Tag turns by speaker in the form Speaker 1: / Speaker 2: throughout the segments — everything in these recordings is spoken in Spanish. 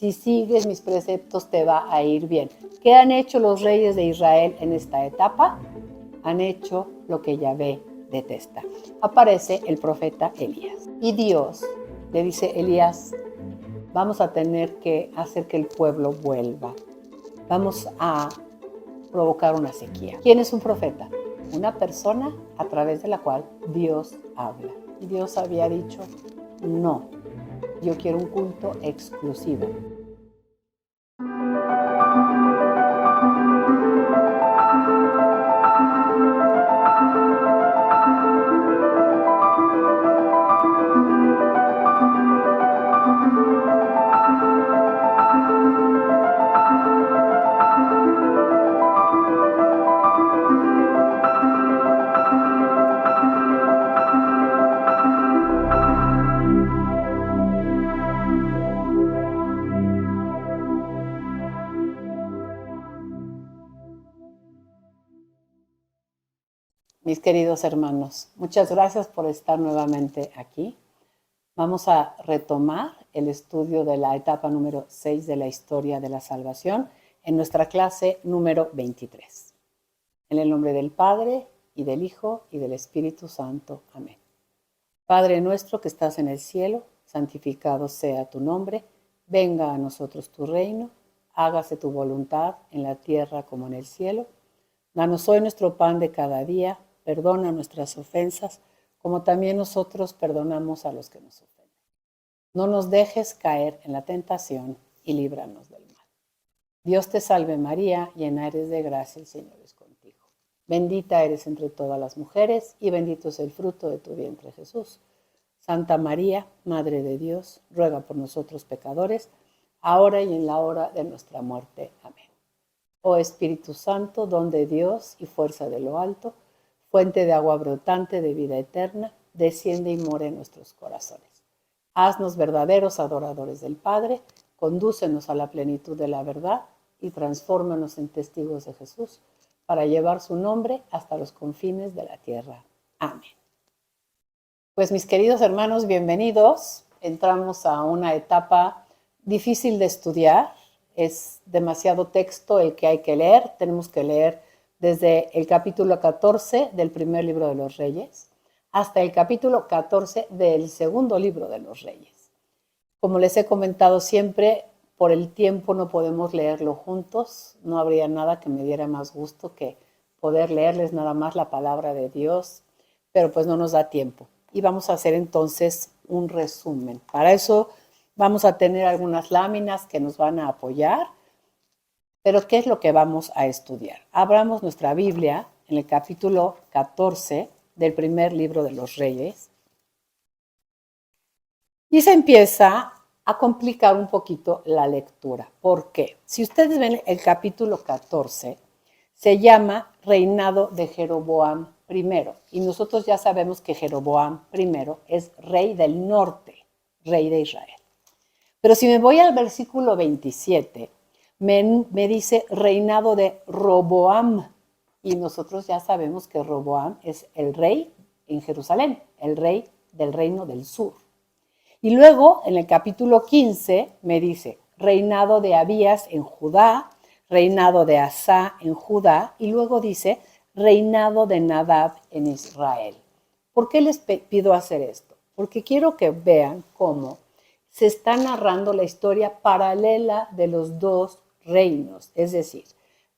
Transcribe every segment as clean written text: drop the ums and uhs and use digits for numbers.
Speaker 1: Si sigues mis preceptos te va a ir bien. ¿Qué han hecho los reyes de Israel en esta etapa? Han hecho lo que Yahvé detesta. Aparece el profeta Elías. Y Dios le dice, Elías, vamos a tener que hacer que el pueblo vuelva. Vamos a provocar una sequía. ¿Quién es un profeta? Una persona a través de la cual Dios habla. Y Dios había dicho, no, yo quiero un culto exclusivo. Mis queridos hermanos, muchas gracias por estar nuevamente aquí. Vamos a retomar el estudio de la etapa número 6 de la historia de la salvación en nuestra clase número 23. En el nombre del Padre, y del Hijo, y del Espíritu Santo. Amén. Padre nuestro que estás en el cielo, santificado sea tu nombre. Venga a nosotros tu reino. Hágase tu voluntad en la tierra como en el cielo. Danos hoy nuestro pan de cada día. Perdona nuestras ofensas, como también nosotros perdonamos a los que nos ofenden. No nos dejes caer en la tentación y líbranos del mal. Dios te salve María, llena eres de gracia, el Señor es contigo. Bendita eres entre todas las mujeres y bendito es el fruto de tu vientre Jesús. Santa María, Madre de Dios, ruega por nosotros pecadores, ahora y en la hora de nuestra muerte. Amén. Oh Espíritu Santo, don de Dios y fuerza de lo alto, fuente de agua brotante de vida eterna, desciende y mora en nuestros corazones. Haznos verdaderos adoradores del Padre, condúcenos a la plenitud de la verdad y transfórmanos en testigos de Jesús para llevar su nombre hasta los confines de la tierra. Amén. Pues mis queridos hermanos, bienvenidos. Entramos a una etapa difícil de estudiar. Es demasiado texto el que hay que leer. Tenemos que leer desde el capítulo 14 del primer libro de los Reyes hasta el capítulo 14 del segundo libro de los Reyes. Como les he comentado siempre, por el tiempo no podemos leerlo juntos. No habría nada que me diera más gusto que poder leerles nada más la palabra de Dios, pero pues no nos da tiempo. Y vamos a hacer entonces un resumen. Para eso vamos a tener algunas láminas que nos van a apoyar. Pero ¿qué es lo que vamos a estudiar? Abramos nuestra Biblia en el capítulo 14 del primer libro de los Reyes. Y se empieza a complicar un poquito la lectura. ¿Por qué? Si ustedes ven el capítulo 14, se llama Reinado de Jeroboam I. Y nosotros ya sabemos que Jeroboam I es rey del norte, rey de Israel. Pero si me voy al versículo 27, me dice reinado de Roboam. Y nosotros ya sabemos que Roboam es el rey en Jerusalén, el rey del reino del sur. Y luego, en el capítulo 15, me dice reinado de Abías en Judá, reinado de Asá en Judá, y luego dice reinado de Nadab en Israel. ¿Por qué les pido hacer esto? Porque quiero que vean cómo se está narrando la historia paralela de los dos reinos, es decir,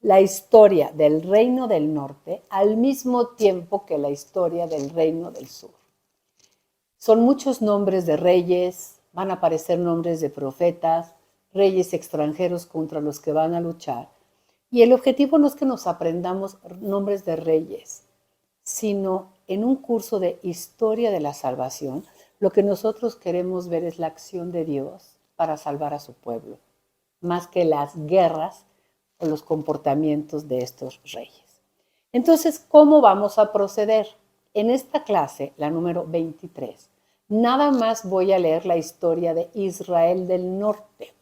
Speaker 1: la historia del reino del norte al mismo tiempo que la historia del reino del sur. Son muchos nombres de reyes, van a aparecer nombres de profetas, reyes extranjeros contra los que van a luchar. Y el objetivo no es que nos aprendamos nombres de reyes, sino en un curso de historia de la salvación, lo que nosotros queremos ver es la acción de Dios para salvar a su pueblo, más que las guerras o los comportamientos de estos reyes. Entonces, ¿cómo vamos a proceder? En esta clase, la número 23, nada más voy a leer la historia de Israel del norte.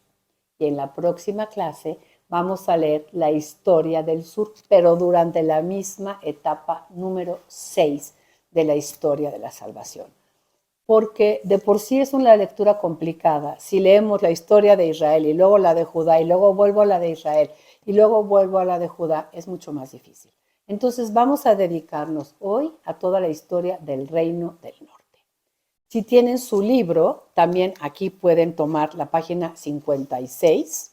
Speaker 1: Y en la próxima clase vamos a leer la historia del sur, pero durante la misma etapa número 6 de la historia de la salvación. porque de por sí es una lectura complicada. Si leemos la historia de Israel y luego la de Judá y luego vuelvo a la de Israel y luego vuelvo a la de Judá, es mucho más difícil. Entonces vamos a dedicarnos hoy a toda la historia del Reino del Norte. Si tienen su libro, también aquí pueden tomar la página 56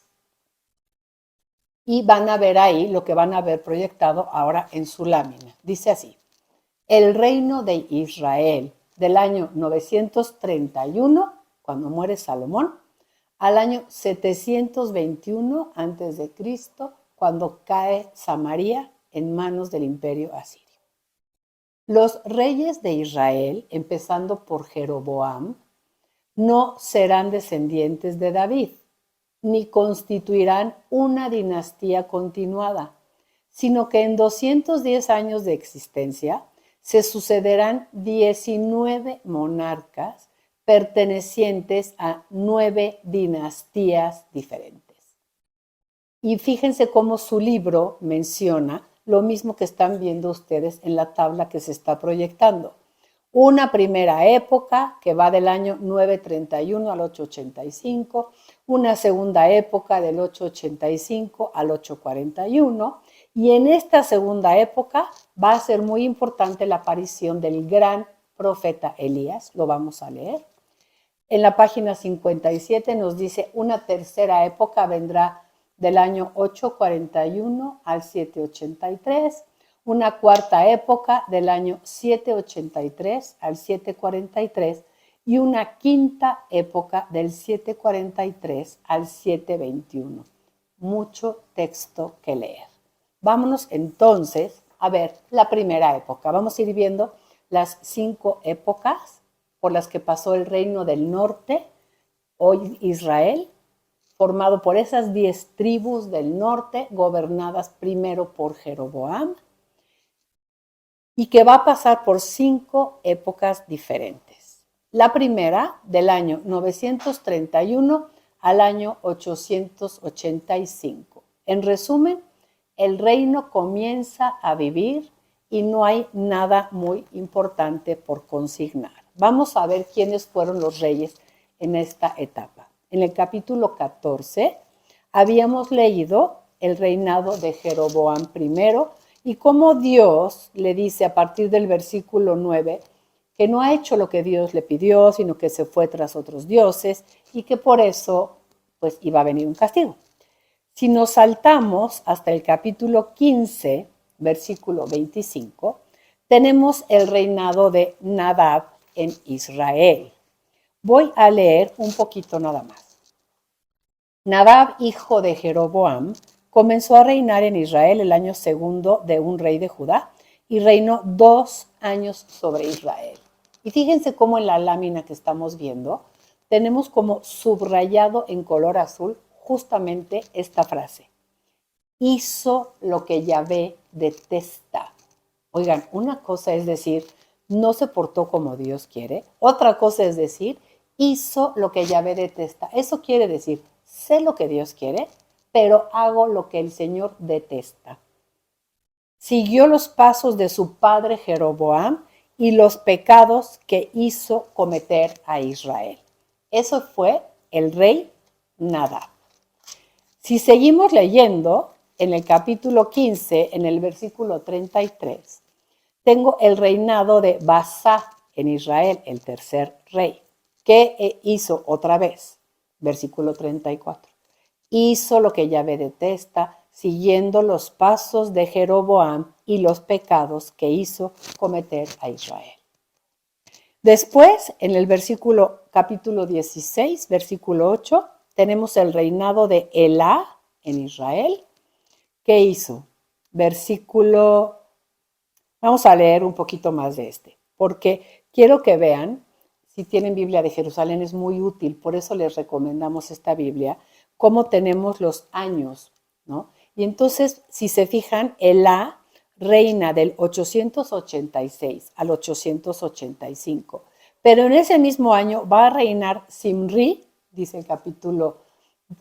Speaker 1: y van a ver ahí lo que van a ver proyectado ahora en su lámina. Dice así: el reino de Israel del año 931, cuando muere Salomón, al año 721 a.C., cuando cae Samaria en manos del imperio asirio. Los reyes de Israel, empezando por Jeroboam, no serán descendientes de David, ni constituirán una dinastía continuada, sino que en 210 años de existencia se sucederán 19 monarcas pertenecientes a 9 dinastías diferentes. Y fíjense cómo su libro menciona lo mismo que están viendo ustedes en la tabla que se está proyectando. Una primera época que va del año 931 al 885, una segunda época del 885 al 841, y en esta segunda época va a ser muy importante la aparición del gran profeta Elías, lo vamos a leer. En la página 57 nos dice: una tercera época vendrá del año 841 al 783, una cuarta época del año 783 al 743 y una quinta época del 743 al 721. Mucho texto que leer. Vámonos entonces a ver la primera época. Vamos a ir viendo las 5 épocas por las que pasó el reino del norte, hoy Israel, formado por esas 10 tribus del norte, gobernadas primero por Jeroboam, y que va a pasar por 5 épocas diferentes. La primera, del año 931 al año 885. En resumen, el reino comienza a vivir y no hay nada muy importante por consignar. Vamos a ver quiénes fueron los reyes en esta etapa. En el capítulo 14 habíamos leído el reinado de Jeroboam I y cómo Dios le dice a partir del versículo 9 que no ha hecho lo que Dios le pidió, sino que se fue tras otros dioses y que por eso pues iba a venir un castigo. Si nos saltamos hasta el capítulo 15, versículo 25, tenemos el reinado de Nadab en Israel. Voy a leer un poquito nada más. Nadab, hijo de Jeroboam, comenzó a reinar en Israel el año segundo de un rey de Judá y reinó 2 años sobre Israel. Y fíjense cómo en la lámina que estamos viendo tenemos como subrayado en color azul justamente esta frase: hizo lo que Yahvé detesta. Oigan, una cosa es decir, no se portó como Dios quiere. Otra cosa es decir, hizo lo que Yahvé detesta. Eso quiere decir, sé lo que Dios quiere, pero hago lo que el Señor detesta. Siguió los pasos de su padre Jeroboam y los pecados que hizo cometer a Israel. Eso fue el rey Nadab. Si seguimos leyendo, en el capítulo 15, en el versículo 33, tengo el reinado de Basá en Israel, el tercer rey. ¿Qué hizo otra vez? Versículo 34. Hizo lo que Yahvé detesta, siguiendo los pasos de Jeroboam y los pecados que hizo cometer a Israel. Después, en el capítulo 16, versículo 8, tenemos el reinado de Elá en Israel. ¿Qué hizo? Vamos a leer un poquito más de porque quiero que vean, si tienen Biblia de Jerusalén es muy útil, por eso les recomendamos esta Biblia, cómo tenemos los años, ¿no? Y entonces, si se fijan, Elá reina del 886 al 885, pero en ese mismo año va a reinar Simri, dice el capítulo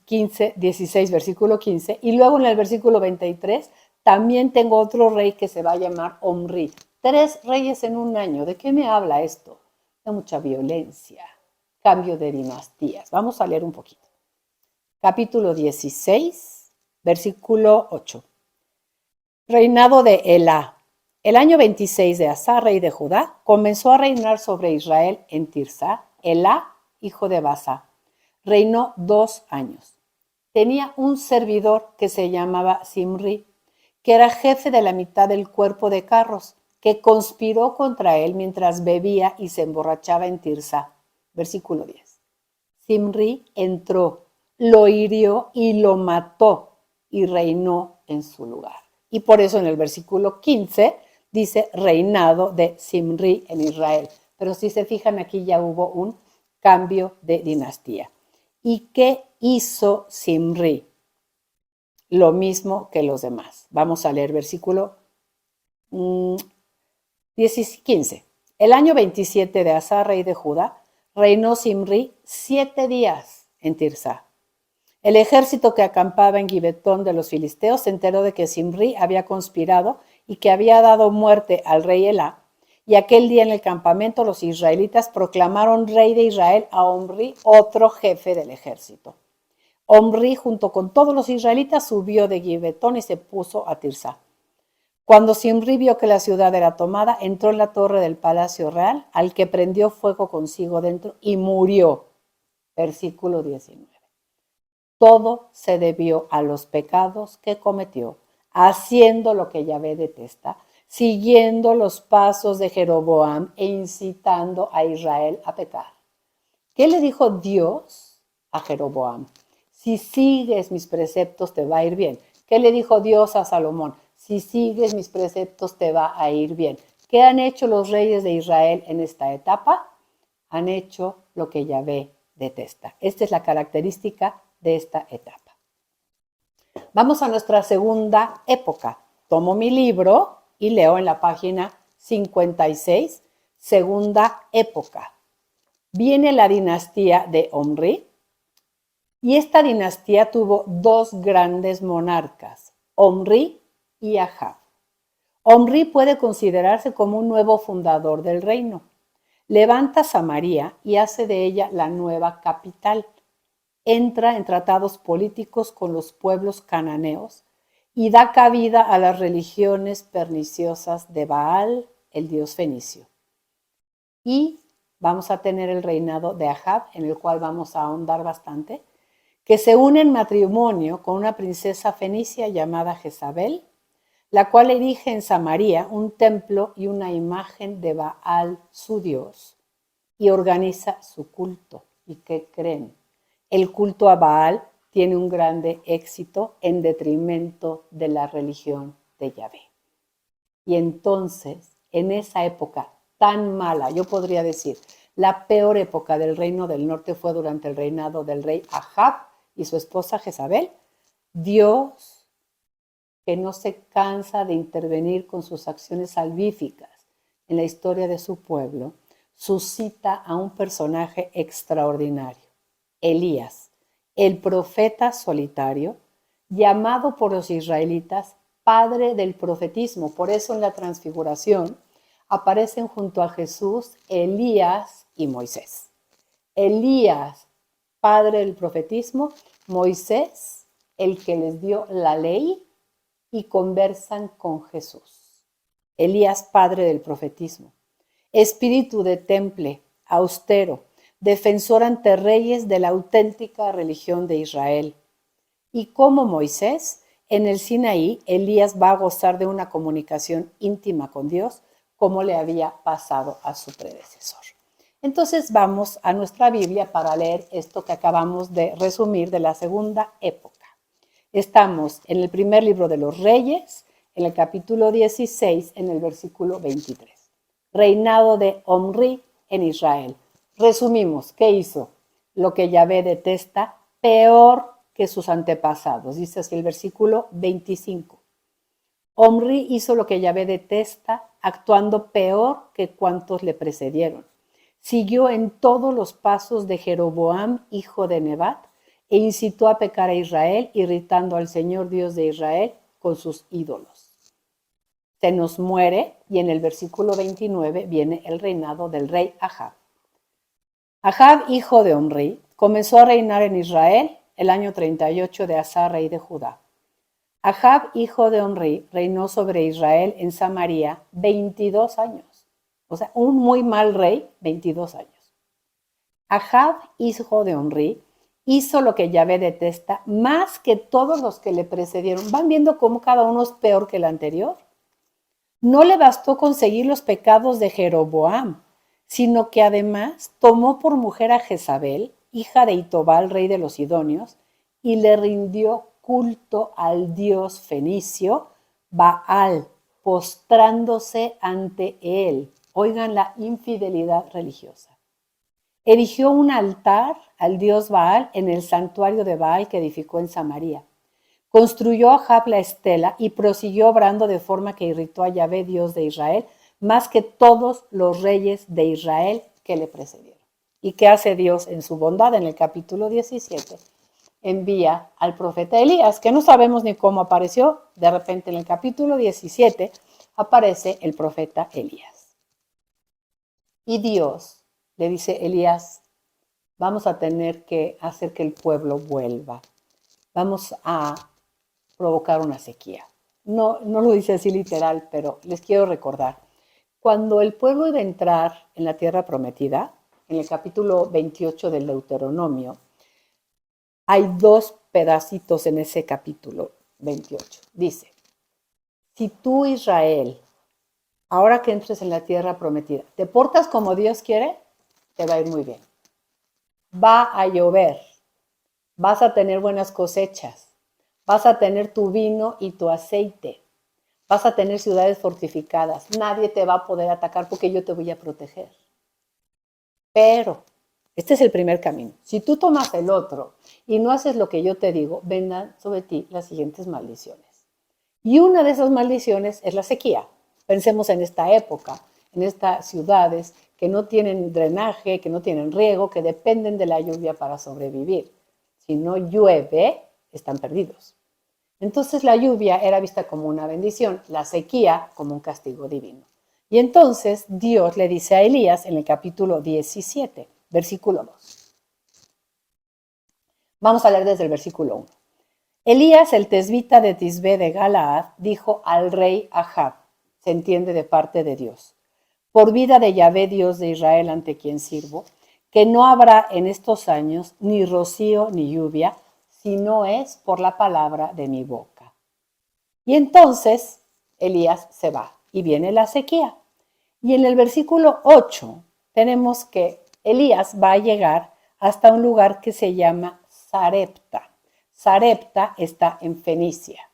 Speaker 1: 16, versículo 15, y luego en el versículo 23 también tengo otro rey que se va a llamar Omri. 3 reyes en un año. ¿De qué me habla esto? de mucha violencia, cambio de dinastías. Vamos a leer un poquito. Capítulo 16, versículo 8. Reinado de Elá. El año 26 de Asa, rey de Judá, comenzó a reinar sobre Israel en Tirsa. Elá, hijo de Basa, reinó 2 años. Tenía un servidor que se llamaba Simri, que era jefe de la mitad del cuerpo de carros, que conspiró contra él mientras bebía y se emborrachaba en Tirsa. Versículo 10. Simri entró, lo hirió y lo mató y reinó en su lugar. Y por eso en el versículo 15 dice reinado de Simri en Israel. Pero si se fijan, aquí ya hubo un cambio de dinastía. ¿Y qué hizo Simri? Lo mismo que los demás. Vamos a leer versículo 15. El año 27 de Asa, rey de Judá, reinó Simri 7 días en Tirsa. El ejército que acampaba en Gibetón de los filisteos se enteró de que Simri había conspirado y que había dado muerte al rey Elá. Y aquel día en el campamento los israelitas proclamaron rey de Israel a Omri, otro jefe del ejército. Omri, junto con todos los israelitas, subió de Gibetón y se puso a Tirsa. Cuando Simri vio que la ciudad era tomada, entró en la torre del palacio real, al que prendió fuego consigo dentro y murió. Versículo 19. Todo se debió a los pecados que cometió, haciendo lo que Yahvé detesta, siguiendo los pasos de Jeroboam e incitando a Israel a pecar. ¿Qué le dijo Dios a Jeroboam? Si sigues mis preceptos te va a ir bien. ¿Qué le dijo Dios a Salomón? Si sigues mis preceptos te va a ir bien. ¿Qué han hecho los reyes de Israel en esta etapa? Han hecho lo que Yahvé detesta. Esta es la característica de esta etapa. Vamos a nuestra segunda época. Tomo mi libro y leo en la página 56, segunda época. Viene la dinastía de Omri y esta dinastía tuvo 2 grandes monarcas, Omri y Ahab. Omri puede considerarse como un nuevo fundador del reino. Levanta Samaria y hace de ella la nueva capital. Entra en tratados políticos con los pueblos cananeos y da cabida a las religiones perniciosas de Baal, el dios fenicio. Y vamos a tener el reinado de Ahab, en el cual vamos a ahondar bastante, que se une en matrimonio con una princesa fenicia llamada Jezabel, la cual erige en Samaria un templo y una imagen de Baal, su dios, y organiza su culto. ¿Y qué creen? El culto a Baal tiene un grande éxito en detrimento de la religión de Yahvé. Y entonces, en esa época tan mala, yo podría decir, la peor época del reino del norte fue durante el reinado del rey Ahab y su esposa Jezabel. Dios, que no se cansa de intervenir con sus acciones salvíficas en la historia de su pueblo, suscita a un personaje extraordinario, Elías, el profeta solitario, llamado por los israelitas padre del profetismo. Por eso en la transfiguración aparecen junto a Jesús Elías y Moisés. Elías, padre del profetismo, Moisés, el que les dio la ley, y conversan con Jesús. Elías, padre del profetismo. Espíritu de temple, austero, defensor ante reyes de la auténtica religión de Israel. Y como Moisés, en el Sinaí, Elías va a gozar de una comunicación íntima con Dios, como le había pasado a su predecesor. Entonces vamos a nuestra Biblia para leer esto que acabamos de resumir de la segunda época. Estamos en el primer libro de los Reyes, en el capítulo 16, en el versículo 23. Reinado de Omri en Israel. Resumimos, ¿qué hizo? Lo que Yahvé detesta, peor que sus antepasados. Dice así el versículo 25. Omri hizo lo que Yahvé detesta, actuando peor que cuantos le precedieron. Siguió en todos los pasos de Jeroboam, hijo de Nebat, e incitó a pecar a Israel, irritando al Señor Dios de Israel con sus ídolos. Se nos muere y en el versículo 29 viene el reinado del rey Ahab. Ahab, hijo de Omri, comenzó a reinar en Israel el año 38 de Asa, rey de Judá. Ahab, hijo de Omri, reinó sobre Israel en Samaria 22 años. O sea, un muy mal rey, 22 años. Ahab, hijo de Omri, hizo lo que Yahvé detesta más que todos los que le precedieron. ¿Van viendo cómo cada uno es peor que el anterior? No le bastó conseguir los pecados de Jeroboam, sino que además tomó por mujer a Jezabel, hija de Itobal, rey de los Sidonios, y le rindió culto al dios fenicio Baal, postrándose ante él. Oigan la infidelidad religiosa. Erigió un altar al dios Baal en el santuario de Baal que edificó en Samaria. Construyó Ahab la estela y prosiguió obrando de forma que irritó a Yahvé, Dios de Israel, más que todos los reyes de Israel que le precedieron. ¿Y qué hace Dios en su bondad? En el capítulo 17 envía al profeta Elías, que no sabemos ni cómo apareció. De repente en el capítulo 17 aparece el profeta Elías. Y Dios le dice, Elías, vamos a tener que hacer que el pueblo vuelva. Vamos a provocar una sequía. No lo dice así literal, pero les quiero recordar. Cuando el pueblo iba a entrar en la tierra prometida, en el capítulo 28 del Deuteronomio, hay dos pedacitos en ese capítulo 28. Dice, si tú, Israel, ahora que entres en la tierra prometida, te portas como Dios quiere, te va a ir muy bien. Va a llover, vas a tener buenas cosechas, vas a tener tu vino y tu aceite, vas a tener ciudades fortificadas, nadie te va a poder atacar porque yo te voy a proteger. Pero este es el primer camino. Si tú tomas el otro y no haces lo que yo te digo, vendrán sobre ti las siguientes maldiciones. Y una de esas maldiciones es la sequía. Pensemos en esta época, en estas ciudades que no tienen drenaje, que no tienen riego, que dependen de la lluvia para sobrevivir. Si no llueve, están perdidos. Entonces la lluvia era vista como una bendición, la sequía como un castigo divino. Y entonces Dios le dice a Elías en el capítulo 17, versículo 2. Vamos a leer desde el versículo 1. Elías, el tesbita de Tisbé de Galaad, dijo al rey Ahab, se entiende de parte de Dios, por vida de Yahvé, Dios de Israel, ante quien sirvo, que no habrá en estos años ni rocío ni lluvia, si no es por la palabra de mi boca. Y entonces Elías se va y viene la sequía. Y en el versículo 8 tenemos que Elías va a llegar hasta un lugar que se llama Sarepta. Sarepta está en Fenicia.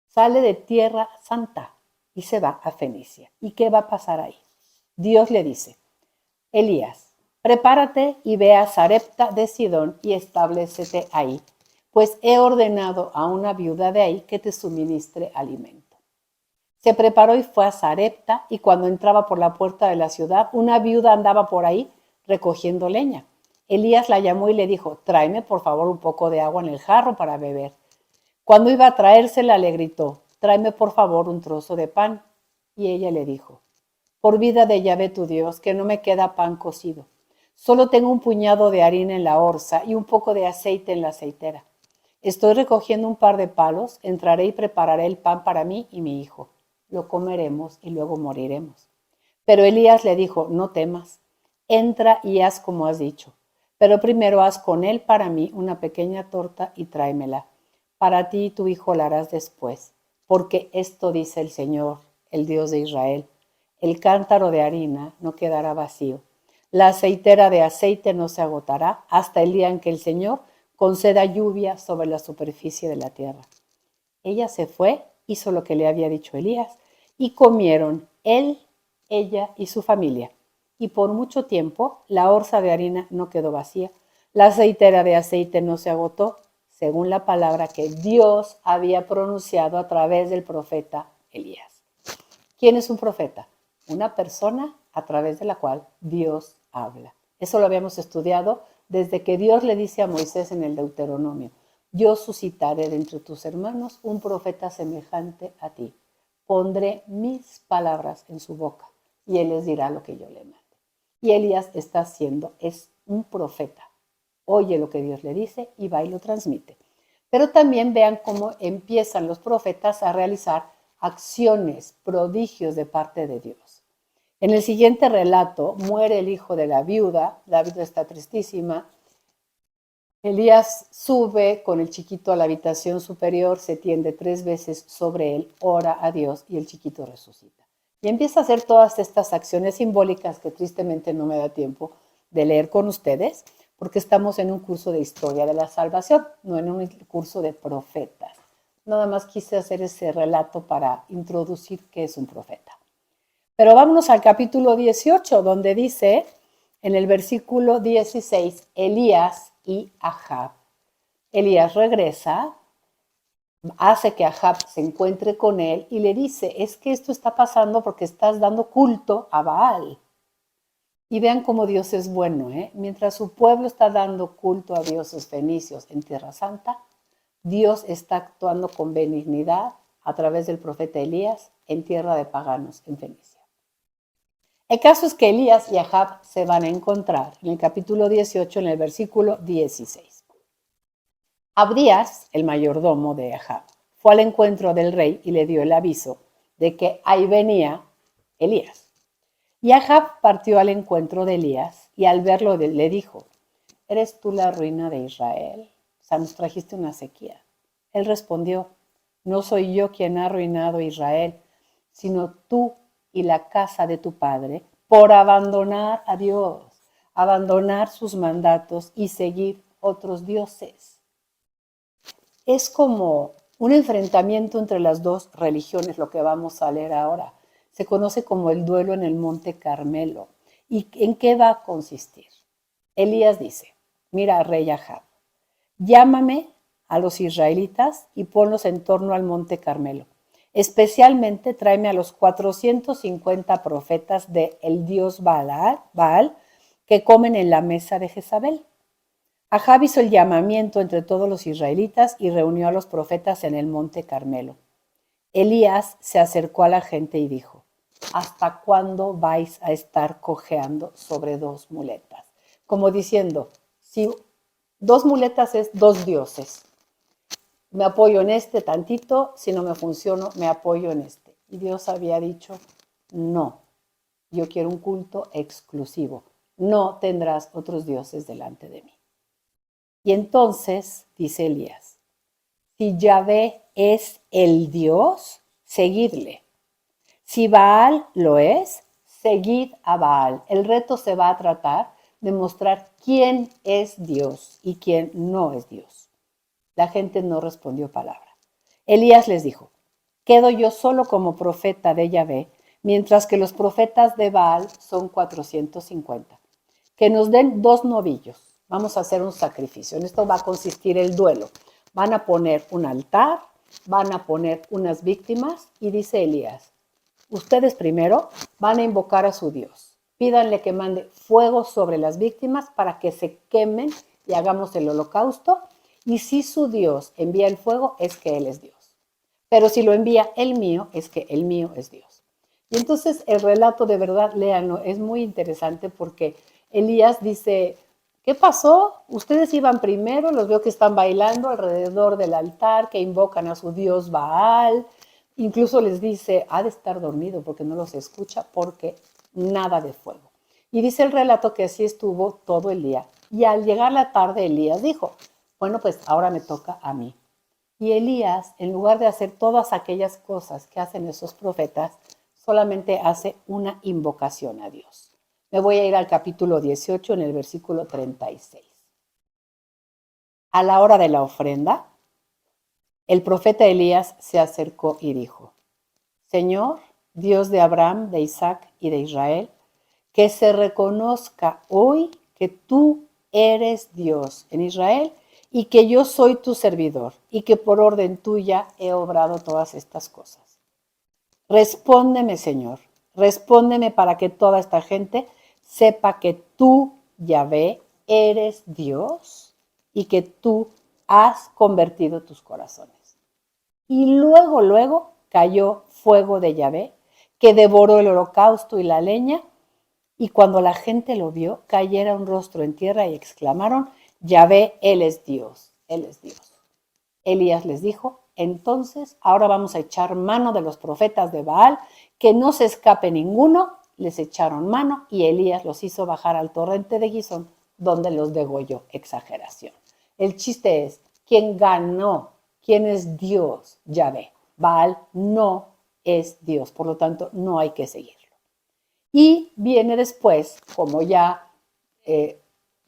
Speaker 1: Sale de Tierra Santa y se va a Fenicia. ¿Y qué va a pasar ahí? Dios le dice, Elías, prepárate y ve a Sarepta de Sidón y establécete ahí, pues he ordenado a una viuda de ahí que te suministre alimento. Se preparó y fue a Sarepta, y cuando entraba por la puerta de la ciudad, una viuda andaba por ahí recogiendo leña. Elías la llamó y le dijo, tráeme por favor un poco de agua en el jarro para beber. Cuando iba a traérsela, le gritó, tráeme por favor un trozo de pan. Y ella le dijo, por vida de Yahvé tu Dios, que no me queda pan cocido. Solo tengo un puñado de harina en la orza y un poco de aceite en la aceitera. Estoy recogiendo un par de palos, entraré y prepararé el pan para mí y mi hijo. Lo comeremos y luego moriremos. Pero Elías le dijo, no temas, entra y haz como has dicho. Pero primero haz con él para mí una pequeña torta y tráemela. Para ti y tu hijo la harás después, porque esto dice el Señor, el Dios de Israel. El cántaro de harina no quedará vacío. La aceitera de aceite no se agotará hasta el día en que el Señor conceda lluvia sobre la superficie de la tierra. Ella se fue, hizo lo que le había dicho Elías, y comieron él, ella y su familia. Y por mucho tiempo la orza de harina no quedó vacía, la aceitera de aceite no se agotó, según la palabra que Dios había pronunciado a través del profeta Elías. ¿Quién es un profeta? Una persona a través de la cual Dios habla. Eso lo habíamos estudiado desde que Dios le dice a Moisés en el Deuteronomio, yo suscitaré de entre tus hermanos un profeta semejante a ti. Pondré mis palabras en su boca y él les dirá lo que yo le mande. Y Elías es un profeta. Oye lo que Dios le dice y va y lo transmite. Pero también vean cómo empiezan los profetas a realizar acciones, prodigios de parte de Dios. En el siguiente relato muere el hijo de la viuda está tristísima. Elías sube con el chiquito a la habitación superior, se tiende 3 veces sobre él, ora a Dios y el chiquito resucita. Y empieza a hacer todas estas acciones simbólicas que tristemente no me da tiempo de leer con ustedes, porque estamos en un curso de historia de la salvación, no en un curso de profetas. Nada más quise hacer ese relato para introducir qué es un profeta. Pero vámonos al capítulo 18, donde dice, en el versículo 16, Elías y Ahab. Elías regresa, hace que Ahab se encuentre con él y le dice, es que esto está pasando porque estás dando culto a Baal. Y vean cómo Dios es bueno, ¿eh? Mientras su pueblo está dando culto a dioses fenicios en Tierra Santa, Dios está actuando con benignidad a través del profeta Elías en tierra de paganos, en Fenicia. El caso es que Elías y Ahab se van a encontrar en el capítulo 18, en el versículo 16. Abdías, el mayordomo de Ahab, fue al encuentro del rey y le dio el aviso de que ahí venía Elías. Y Ahab partió al encuentro de Elías y al verlo le dijo, ¿eres tú la ruina de Israel? O sea, nos trajiste una sequía. Él respondió, no soy yo quien ha arruinado a Israel, sino tú y la casa de tu padre por abandonar a Dios, abandonar sus mandatos y seguir otros dioses. Es como un enfrentamiento entre las dos religiones, lo que vamos a leer ahora. Se conoce como el duelo en el Monte Carmelo. ¿Y en qué va a consistir? Elías dice, mira, rey Ahab, llámame a los israelitas y ponlos en torno al Monte Carmelo. Especialmente tráeme a los 450 profetas del dios Baal que comen en la mesa de Jezabel. Ahab hizo el llamamiento entre todos los israelitas y reunió a los profetas en el Monte Carmelo. Elías se acercó a la gente y dijo, ¿hasta cuándo vais a estar cojeando sobre 2 muletas? Como diciendo, si 2 muletas es 2 dioses. Me apoyo en este tantito, si no me funciona, me apoyo en este. Y Dios había dicho, no, yo quiero un culto exclusivo. No tendrás otros dioses delante de mí. Y entonces, dice Elías, si Yahvé es el Dios, seguidle. Si Baal lo es, seguid a Baal. El reto se va a tratar de mostrar quién es Dios y quién no es Dios. La gente no respondió palabra. Elías les dijo, quedo yo solo como profeta de Yahvé, mientras que los profetas de Baal son 450. Que nos den 2 novillos. Vamos a hacer un sacrificio. En esto va a consistir el duelo. Van a poner un altar, van a poner unas víctimas y dice Elías, ustedes primero van a invocar a su Dios. Pídanle que mande fuego sobre las víctimas para que se quemen y hagamos el holocausto. Y si su Dios envía el fuego, es que Él es Dios. Pero si lo envía el mío, es que el mío es Dios. Y entonces el relato, de verdad, léanlo, es muy interesante porque Elías dice, ¿qué pasó? Ustedes iban primero, los veo que están bailando alrededor del altar, que invocan a su dios Baal. Incluso les dice, ha de estar dormido porque no los escucha, porque nada de fuego. Y dice el relato que así estuvo todo el día. Y al llegar la tarde, Elías dijo, bueno, pues ahora me toca a mí. Y Elías, en lugar de hacer todas aquellas cosas que hacen esos profetas, solamente hace una invocación a Dios. Me voy a ir al capítulo 18 en el versículo 36. A la hora de la ofrenda, el profeta Elías se acercó y dijo, Señor, Dios de Abraham, de Isaac y de Israel, que se reconozca hoy que tú eres Dios en Israel y que yo soy tu servidor y que por orden tuya he obrado todas estas cosas. Respóndeme, Señor, respóndeme para que toda esta gente sepa que tú, Yahvé, eres Dios y que tú has convertido tus corazones. Y luego cayó fuego de Yahvé que devoró el holocausto y la leña Y cuando la gente lo vio, cayera un rostro en tierra y exclamaron, Yahvé, Él es Dios, Él es Dios. Elías les dijo, entonces ahora vamos a echar mano de los profetas de Baal, que no se escape ninguno. Les echaron mano y Elías los hizo bajar al torrente de Gizón, donde los degolló. Exageración. El chiste es, ¿quién ganó? ¿Quién es Dios? Yahvé. Baal no es Dios, por lo tanto no hay que seguirlo. Y viene después, como ya,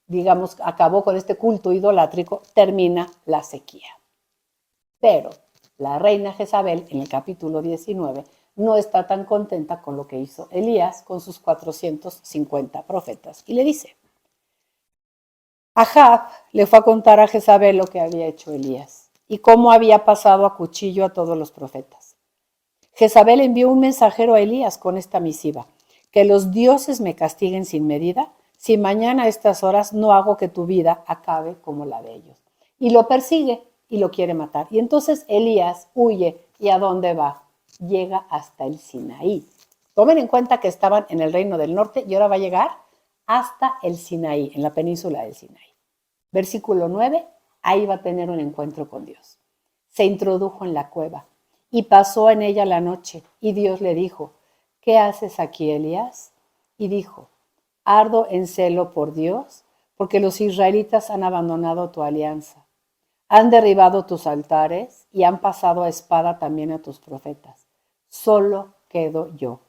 Speaker 1: digamos, acabó con este culto idolátrico, termina la sequía. Pero la reina Jezabel, en el capítulo 19, no está tan contenta con lo que hizo Elías con sus 450 profetas. Y le dice, Ahab le fue a contar a Jezabel lo que había hecho Elías y cómo había pasado a cuchillo a todos los profetas. Jezabel envió un mensajero a Elías con esta misiva, que los dioses me castiguen sin medida si mañana a estas horas no hago que tu vida acabe como la de ellos. Y lo persigue y lo quiere matar. Y entonces Elías huye. ¿Y a dónde va? Llega hasta el Sinaí. Tomen en cuenta que estaban en el reino del norte y ahora va a llegar hasta el Sinaí, en la península del Sinaí. Versículo 9, ahí va a tener un encuentro con Dios. Se introdujo en la cueva y pasó en ella la noche. Y Dios le dijo, ¿qué haces aquí, Elías? Y dijo, ardo en celo por Dios, porque los israelitas han abandonado tu alianza. Han derribado tus altares y han pasado a espada también a tus profetas. Solo quedo yo.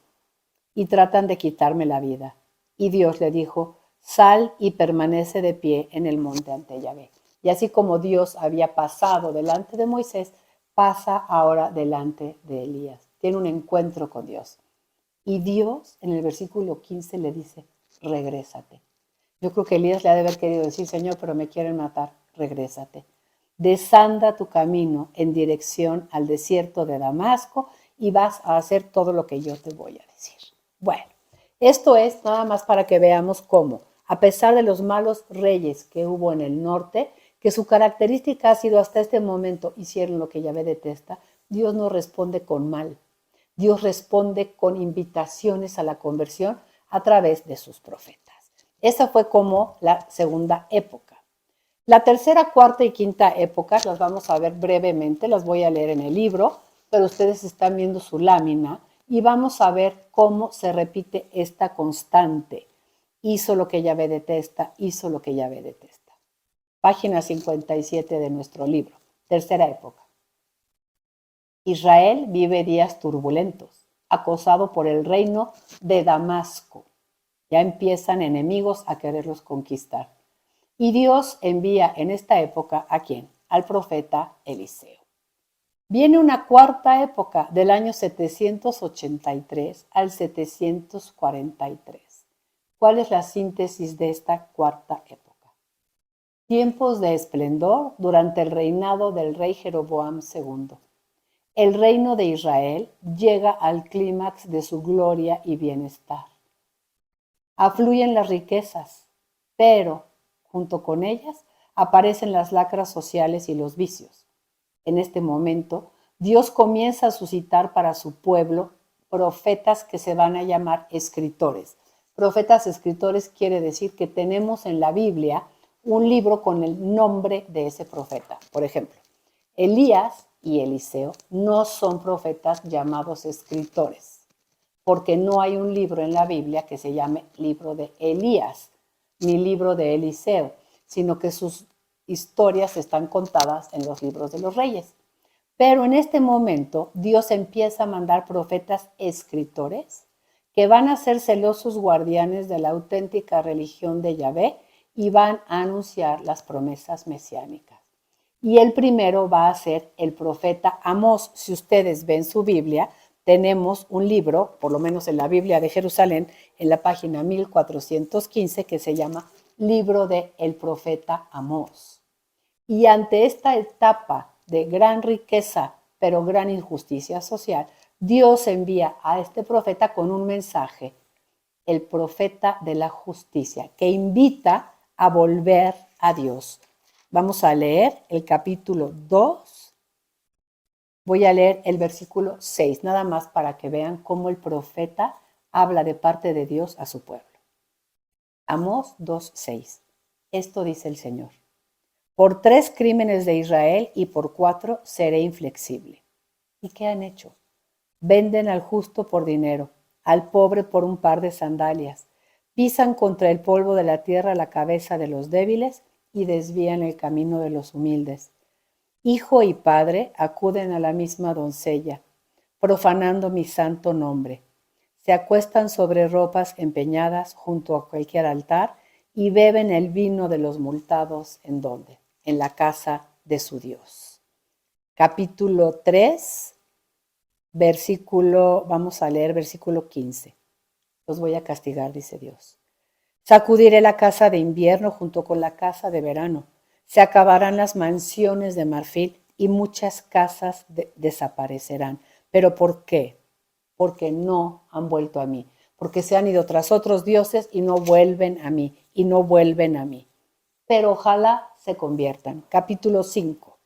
Speaker 1: Y tratan de quitarme la vida. Y Dios le dijo, sal y permanece de pie en el monte ante Yahvé. Y así como Dios había pasado delante de Moisés, pasa ahora delante de Elías. Tiene un encuentro con Dios. Y Dios en el versículo 15 le dice, regrésate. Yo creo que Elías le ha de haber querido decir, Señor, pero me quieren matar, regrésate. Desanda tu camino en dirección al desierto de Damasco y vas a hacer todo lo que yo te voy a decir. Bueno, esto es nada más para que veamos cómo, a pesar de los malos reyes que hubo en el norte, que su característica ha sido hasta este momento hicieron lo que Yahvé detesta, Dios no responde con mal. Dios responde con invitaciones a la conversión a través de sus profetas. Esa fue como la segunda época. La tercera, cuarta y quinta épocas las vamos a ver brevemente, las voy a leer en el libro, pero ustedes están viendo su lámina y vamos a ver cómo se repite esta constante. Hizo lo que Yahvé detesta, hizo lo que Yahvé detesta. Página 57 de nuestro libro, tercera época. Israel vive días turbulentos, acosado por el reino de Damasco. Ya empiezan enemigos a quererlos conquistar. Y Dios envía en esta época ¿a quién? Al profeta Eliseo. Viene una cuarta época del año 783 al 743. ¿Cuál es la síntesis de esta cuarta época? Tiempos de esplendor durante el reinado del rey Jeroboam II. El reino de Israel llega al clímax de su gloria y bienestar. Afluyen las riquezas, pero junto con ellas aparecen las lacras sociales y los vicios. En este momento, Dios comienza a suscitar para su pueblo profetas que se van a llamar escritores. Profetas escritores quiere decir que tenemos en la Biblia un libro con el nombre de ese profeta. Por ejemplo, Elías y Eliseo no son profetas llamados escritores, porque no hay un libro en la Biblia que se llame libro de Elías ni libro de Eliseo, sino que sus historias están contadas en los libros de los reyes. Pero en este momento Dios empieza a mandar profetas escritores que van a ser celosos guardianes de la auténtica religión de Yahvé y van a anunciar las promesas mesiánicas. Y el primero va a ser el profeta Amós. Si ustedes ven su Biblia, tenemos un libro, por lo menos en la Biblia de Jerusalén, en la página 1415, que se llama Libro de el profeta Amós. Y ante esta etapa de gran riqueza, pero gran injusticia social, Dios envía a este profeta con un mensaje, el profeta de la justicia, que invita a volver a Dios. Vamos a leer el capítulo 2. Voy a leer el versículo 6, nada más para que vean cómo el profeta habla de parte de Dios a su pueblo. Amós 2:6. Esto dice el Señor. Por 3 crímenes de Israel y por 4 seré inflexible. ¿Y qué han hecho? Venden al justo por dinero, al pobre por un par de sandalias. Pisan contra el polvo de la tierra la cabeza de los débiles y desvían el camino de los humildes. Hijo y padre acuden a la misma doncella, profanando mi santo nombre. Se acuestan sobre ropas empeñadas junto a cualquier altar y beben el vino de los multados. ¿En dónde? En la casa de su Dios. Capítulo 3, vamos a leer versículo 15. Los voy a castigar, dice Dios. Sacudiré la casa de invierno junto con la casa de verano. Se acabarán las mansiones de marfil y muchas casas desaparecerán. ¿Pero por qué? Porque no han vuelto a mí. Porque se han ido tras otros dioses y no vuelven a mí. Y no vuelven a mí. Pero ojalá se conviertan. Capítulo 5.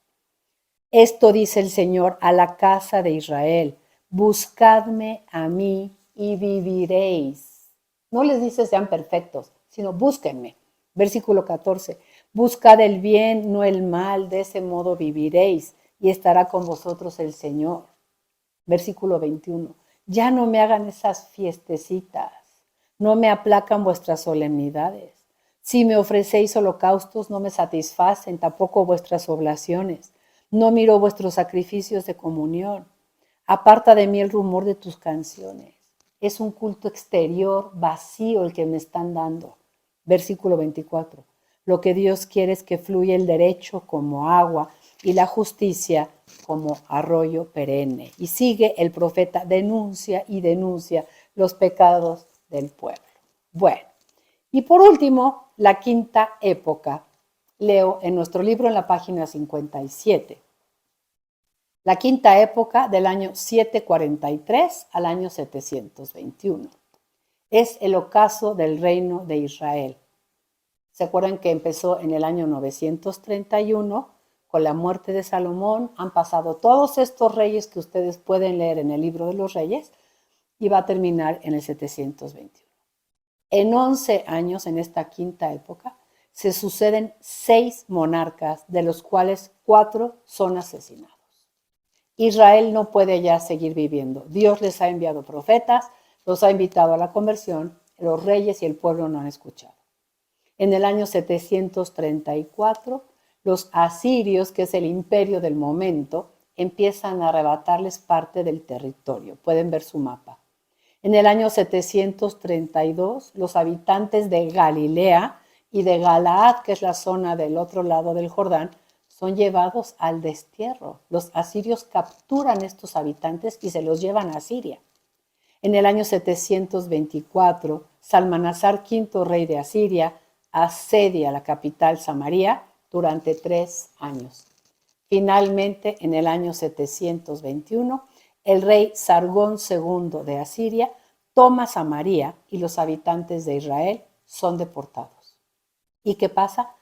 Speaker 1: Esto dice el Señor a la casa de Israel. Buscadme a mí y viviréis. No les dice sean perfectos, sino búsquenme. Versículo 14. Buscad el bien, no el mal, de ese modo viviréis y estará con vosotros el Señor. Versículo 21. Ya no me hagan esas fiestecitas, no me aplacan vuestras solemnidades. Si me ofrecéis holocaustos, no me satisfacen, tampoco vuestras oblaciones. No miro vuestros sacrificios de comunión. Aparta de mí el rumor de tus canciones. Es un culto exterior vacío el que me están dando. Versículo 24. Lo que Dios quiere es que fluya el derecho como agua y la justicia como arroyo perenne. Y sigue el profeta, denuncia y denuncia los pecados del pueblo. Bueno, y por último, la quinta época. Leo en nuestro libro en la página 57. La quinta época del año 743 al año 721. Es el ocaso del reino de Israel. ¿Se acuerdan que empezó en el año 931 con la muerte de Salomón? Han pasado todos estos reyes que ustedes pueden leer en el libro de los reyes y va a terminar en el 721. En 11 años, en esta quinta época, se suceden 6 monarcas, de los cuales 4 son asesinados. Israel no puede ya seguir viviendo. Dios les ha enviado profetas, los ha invitado a la conversión, los reyes y el pueblo no han escuchado. En el año 734, los asirios, que es el imperio del momento, empiezan a arrebatarles parte del territorio. Pueden ver su mapa. En el año 732, los habitantes de Galilea y de Galaad, que es la zona del otro lado del Jordán, son llevados al destierro. Los asirios capturan a estos habitantes y se los llevan a Asiria. En el año 724, Salmanasar V, rey de Asiria, asedia la capital Samaria durante 3 años. Finalmente, en el año 721, el rey Sargón II de Asiria toma Samaria y los habitantes de Israel son deportados. ¿Y qué pasa?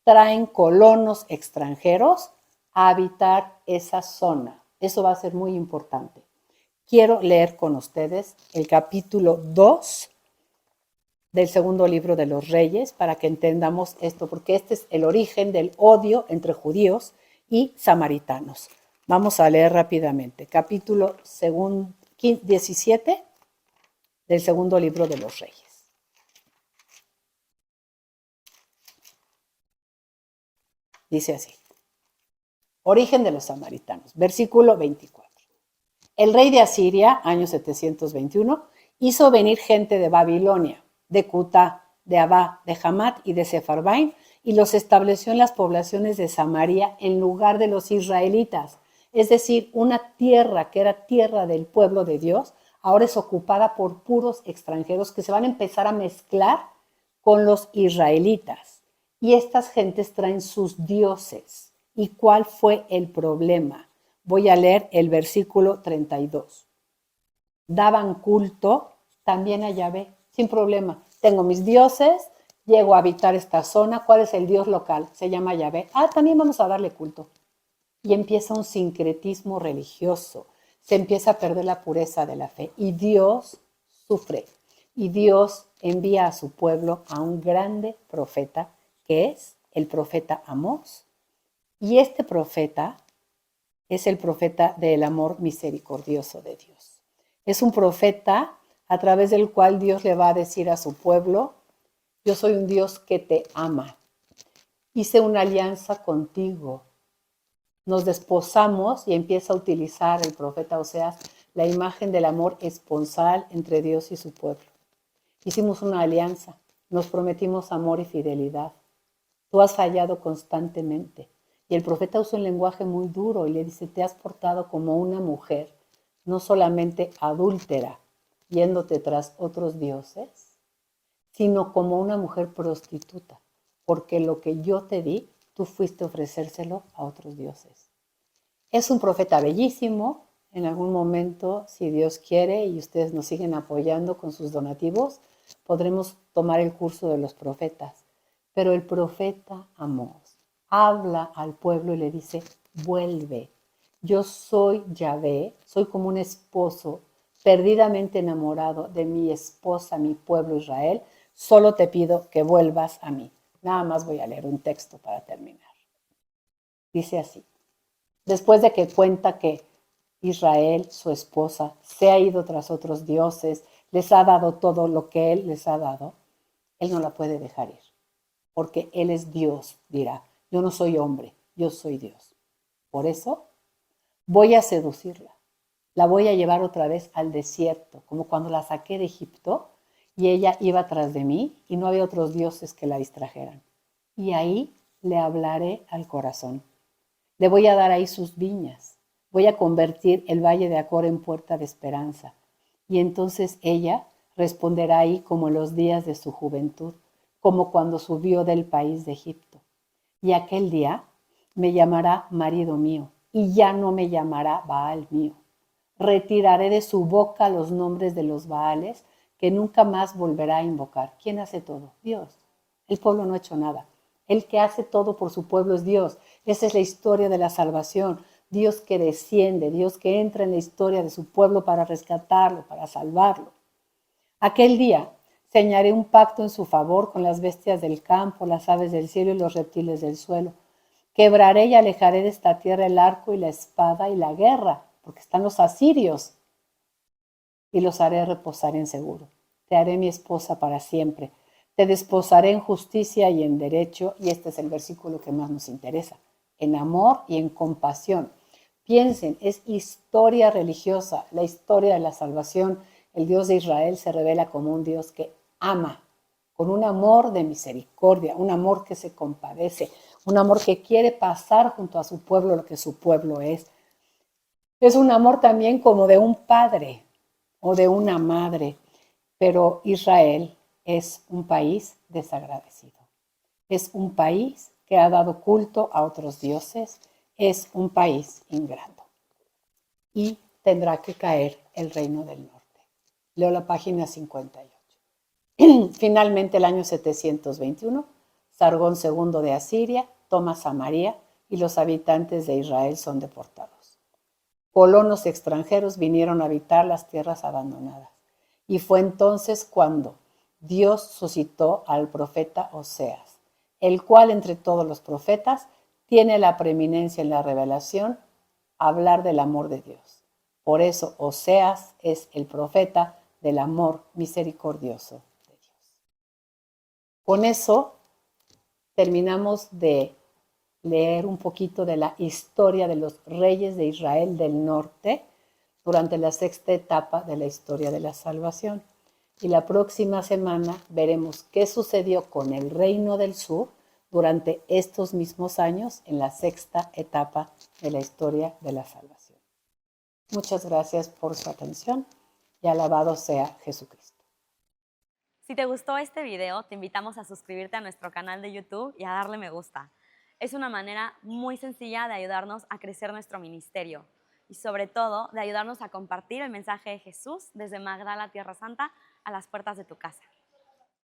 Speaker 1: Traen colonos extranjeros a habitar esa zona. Eso va a ser muy importante. Quiero leer con ustedes el capítulo 2 del segundo libro de los Reyes para que entendamos esto, porque este es el origen del odio entre judíos y samaritanos. Vamos a leer rápidamente. Capítulo 17 del segundo libro de los Reyes. Dice así. Origen de los samaritanos. Versículo 24. El rey de Asiria, año 721, hizo venir gente de Babilonia, de Cutá, de Abá, de Hamat y de Sefarbaim, y los estableció en las poblaciones de Samaria en lugar de los israelitas. Es decir, una tierra que era tierra del pueblo de Dios, ahora es ocupada por puros extranjeros que se van a empezar a mezclar con los israelitas. Y estas gentes traen sus dioses. ¿Y cuál fue el problema? Voy a leer el versículo 32. Daban culto también a Yahvé, sin problema. Tengo mis dioses, llego a habitar esta zona. ¿Cuál es el dios local? Se llama Yahvé. También vamos a darle culto. Y empieza un sincretismo religioso. Se empieza a perder la pureza de la fe. Y Dios sufre. Y Dios envía a su pueblo a un grande profeta, que es el profeta Amós. Y este profeta es el profeta del amor misericordioso de Dios. Es un profeta a través del cual Dios le va a decir a su pueblo: yo soy un Dios que te ama. Hice una alianza contigo. Nos desposamos, y empieza a utilizar el profeta Oseas la imagen del amor esponsal entre Dios y su pueblo. Hicimos una alianza, nos prometimos amor y fidelidad. Tú has fallado constantemente. Y el profeta usa un lenguaje muy duro y le dice: te has portado como una mujer, no solamente adúltera, yéndote tras otros dioses, sino como una mujer prostituta, porque lo que yo te di, tú fuiste a ofrecérselo a otros dioses. Es un profeta bellísimo. En algún momento, si Dios quiere y ustedes nos siguen apoyando con sus donativos, podremos tomar el curso de los profetas. Pero el profeta Amós habla al pueblo y le dice: vuelve. Yo soy Yahvé, soy como un esposo perdidamente enamorado de mi esposa, mi pueblo Israel. Solo te pido que vuelvas a mí. Nada más voy a leer un texto para terminar. Dice así: después de que cuenta que Israel, su esposa, se ha ido tras otros dioses, les ha dado todo lo que él les ha dado, él no la puede dejar ir, porque él es Dios, dirá. Yo no soy hombre, yo soy Dios. Por eso voy a seducirla. La voy a llevar otra vez al desierto, como cuando la saqué de Egipto y ella iba tras de mí y no había otros dioses que la distrajeran. Y ahí le hablaré al corazón. Le voy a dar ahí sus viñas. Voy a convertir el valle de Acor en puerta de esperanza. Y entonces ella responderá ahí como en los días de su juventud, como cuando subió del país de Egipto. Y aquel día me llamará marido mío, y ya no me llamará Baal mío. Retiraré de su boca los nombres de los Baales, que nunca más volverá a invocar. ¿Quién hace todo? Dios. El pueblo no ha hecho nada. El que hace todo por su pueblo es Dios. Esa es la historia de la salvación. Dios que desciende, Dios que entra en la historia de su pueblo para rescatarlo, para salvarlo. Aquel día señaré un pacto en su favor con las bestias del campo, las aves del cielo y los reptiles del suelo. Quebraré y alejaré de esta tierra el arco y la espada y la guerra, porque están los asirios, y los haré reposar en seguro. Te haré mi esposa para siempre. Te desposaré en justicia y en derecho, y este es el versículo que más nos interesa, en amor y en compasión. Piensen, es historia religiosa, la historia de la salvación. El Dios de Israel se revela como un Dios que ama, con un amor de misericordia, un amor que se compadece, un amor que quiere pasar junto a su pueblo lo que su pueblo es. Es un amor también como de un padre o de una madre, pero Israel es un país desagradecido. Es un país que ha dado culto a otros dioses, es un país ingrato. Y tendrá que caer el reino del norte. Leo la página 58. Finalmente, el año 721, Sargón II de Asiria toma Samaria y los habitantes de Israel son deportados. Colonos extranjeros vinieron a habitar las tierras abandonadas. Y fue entonces cuando Dios suscitó al profeta Oseas, el cual entre todos los profetas tiene la preeminencia en la revelación, hablar del amor de Dios. Por eso Oseas es el profeta del amor misericordioso de Dios. Con eso terminamos de leer un poquito de la historia de los reyes de Israel del norte durante la sexta etapa de la historia de la salvación. Y la próxima semana veremos qué sucedió con el reino del sur durante estos mismos años en la sexta etapa de la historia de la salvación. Muchas gracias por su atención y alabado sea Jesucristo.
Speaker 2: Si te gustó este video, te invitamos a suscribirte a nuestro canal de YouTube y a darle me gusta. Es una manera muy sencilla de ayudarnos a crecer nuestro ministerio y sobre todo de ayudarnos a compartir el mensaje de Jesús desde Magdala, Tierra Santa, a las puertas de tu casa.